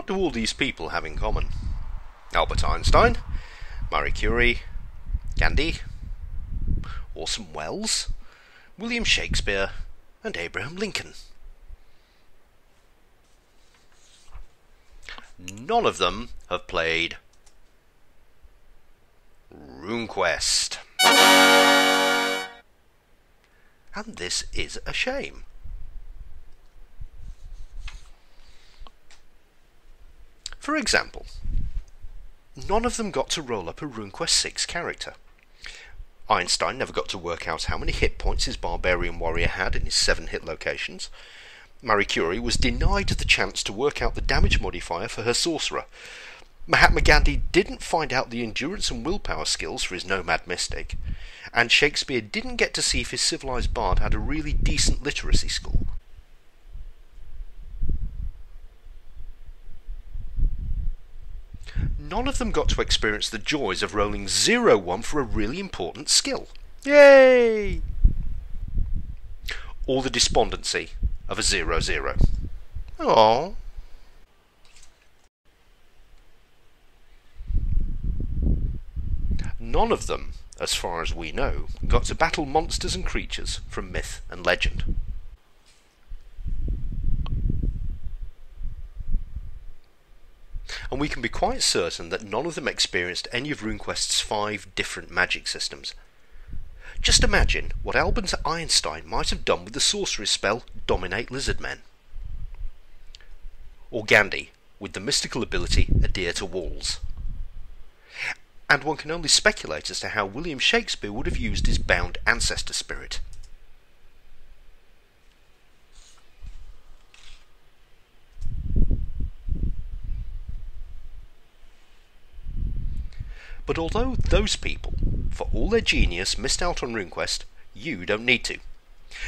What do all these people have in common? Albert Einstein, Marie Curie, Gandhi, Orson Welles, William Shakespeare, and Abraham Lincoln. None of them have played RuneQuest. And this is a shame. For example, none of them got to roll up a RuneQuest 6 character. Einstein never got to work out how many hit points his barbarian warrior had in his 7 hit locations. Marie Curie was denied the chance to work out the damage modifier for her sorcerer. Mahatma Gandhi didn't find out the endurance and willpower skills for his nomad mystic. And Shakespeare didn't get to see if his civilized bard had a really decent literacy score. None of them got to experience the joys of rolling 0-1 for a really important skill. Yay! Or the despondency of a 0-0. Aww. None of them, as far as we know, got to battle monsters and creatures from myth and legend. And we can be quite certain that none of them experienced any of RuneQuest's 5 different magic systems. Just imagine what Albert Einstein might have done with the sorcery spell Dominate Lizardmen. Or Gandhi with the mystical ability Adhere to Walls. And one can only speculate as to how William Shakespeare would have used his bound ancestor spirit. But although those people, for all their genius, missed out on RuneQuest, you don't need to.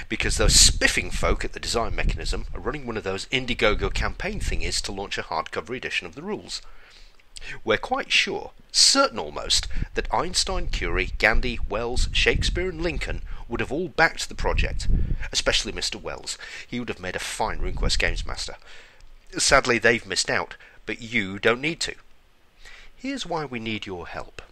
Because those spiffing folk at the design mechanism are running one of those Indiegogo campaign thingies to launch a hardcover edition of the rules. We're quite sure, certain almost, that Einstein, Curie, Gandhi, Wells, Shakespeare and Lincoln would have all backed the project, especially Mr. Wells. He would have made a fine RuneQuest games master. Sadly, they've missed out, but you don't need to. Here's why we need your help.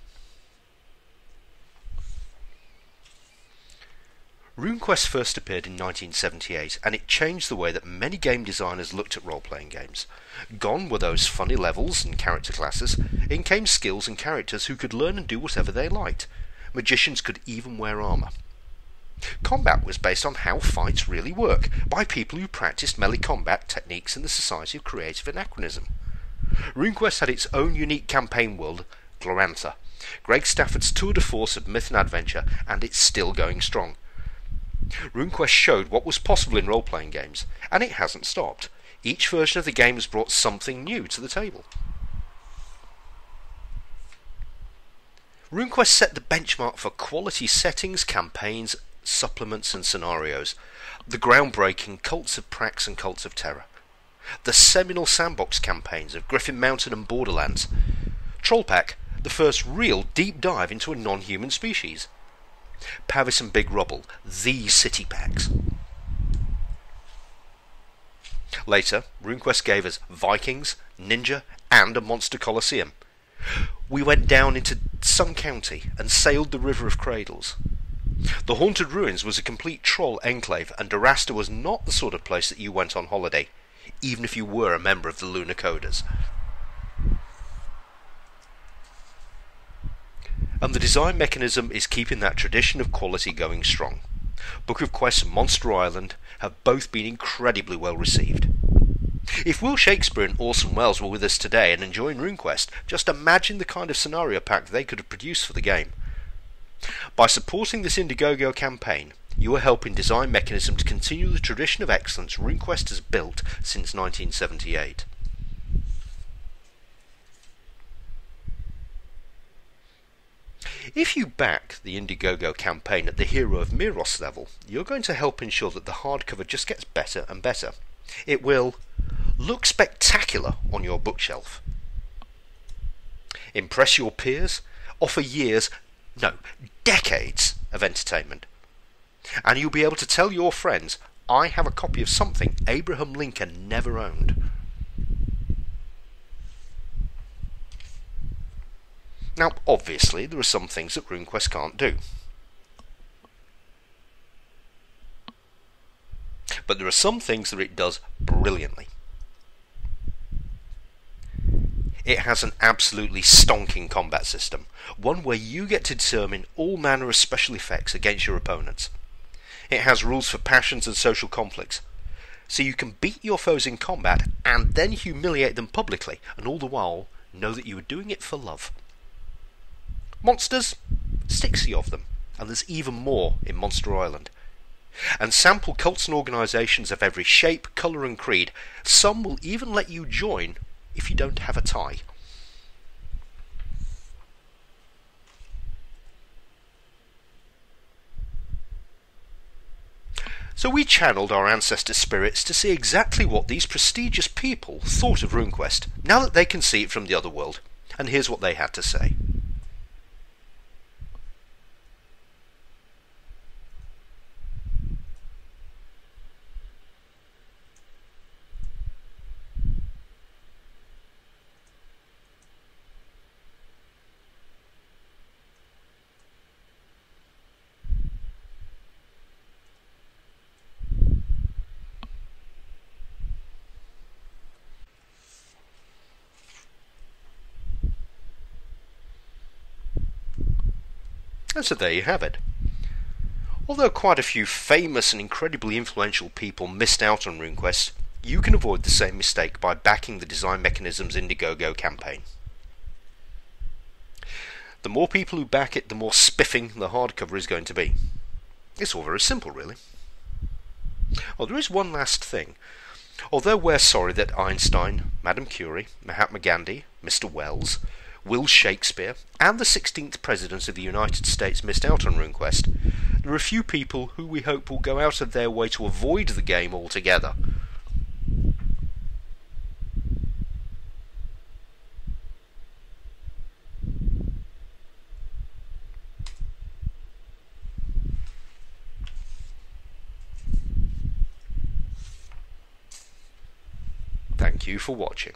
RuneQuest first appeared in 1978, and it changed the way that many game designers looked at role-playing games. Gone were those funny levels and character classes. In came skills and characters who could learn and do whatever they liked. Magicians could even wear armour. Combat was based on how fights really work, by people who practiced melee combat techniques in the Society of Creative Anachronism. RuneQuest had its own unique campaign world, Glorantha, Greg Stafford's tour de force of myth and adventure, and it's still going strong. RuneQuest showed what was possible in role-playing games, and it hasn't stopped. Each version of the game has brought something new to the table. RuneQuest set the benchmark for quality settings, campaigns, supplements and scenarios. The groundbreaking Cults of Prax and Cults of Terror. The seminal sandbox campaigns of Griffin Mountain and Borderlands. Trollpack, the first real deep dive into a non-human species. Pavis and Big Rubble, the city packs. Later, RuneQuest gave us Vikings, Ninja, and a Monster Colosseum. We went down into Sun County and sailed the River of Cradles. The Haunted Ruins was a complete troll enclave, and Dorasta was not the sort of place that you went on holiday, even if you were a member of the Lunar Coders. And the design mechanism is keeping that tradition of quality going strong. Book of Quests and Monster Island have both been incredibly well received. If Will Shakespeare and Orson Welles were with us today and enjoying RuneQuest, just imagine the kind of scenario pack they could have produced for the game. By supporting this Indiegogo campaign, you are helping Design Mechanism to continue the tradition of excellence RuneQuest has built since 1978. If you back the Indiegogo campaign at the Hero of Miros level, you're going to help ensure that the hardcover just gets better and better. It will look spectacular on your bookshelf, impress your peers, offer years, no, decades of entertainment. And you'll be able to tell your friends, I have a copy of something Abraham Lincoln never owned. Now, obviously, there are some things that RuneQuest can't do. But there are some things that it does brilliantly. It has an absolutely stonking combat system, one where you get to determine all manner of special effects against your opponents. It has rules for passions and social conflicts, so you can beat your foes in combat and then humiliate them publicly, and all the while know that you are doing it for love. Monsters? 60 of them, and there's even more in Monster Island. And sample cults and organisations of every shape, colour and creed. Some will even let you join if you don't have a tie. So we channeled our ancestor spirits to see exactly what these prestigious people thought of RuneQuest, now that they can see it from the other world. And here's what they had to say. And so there you have it. Although quite a few famous and incredibly influential people missed out on RuneQuest, you can avoid the same mistake by backing the Design Mechanism's Indiegogo campaign. The more people who back it, the more spiffing the hardcover is going to be. It's all very simple, really. Oh, there is one last thing. Although we're sorry that Einstein, Madame Curie, Mahatma Gandhi, Mr. Wells, Will Shakespeare, and the 16th President of the United States missed out on RuneQuest, there are a few people who we hope will go out of their way to avoid the game altogether. Thank you for watching.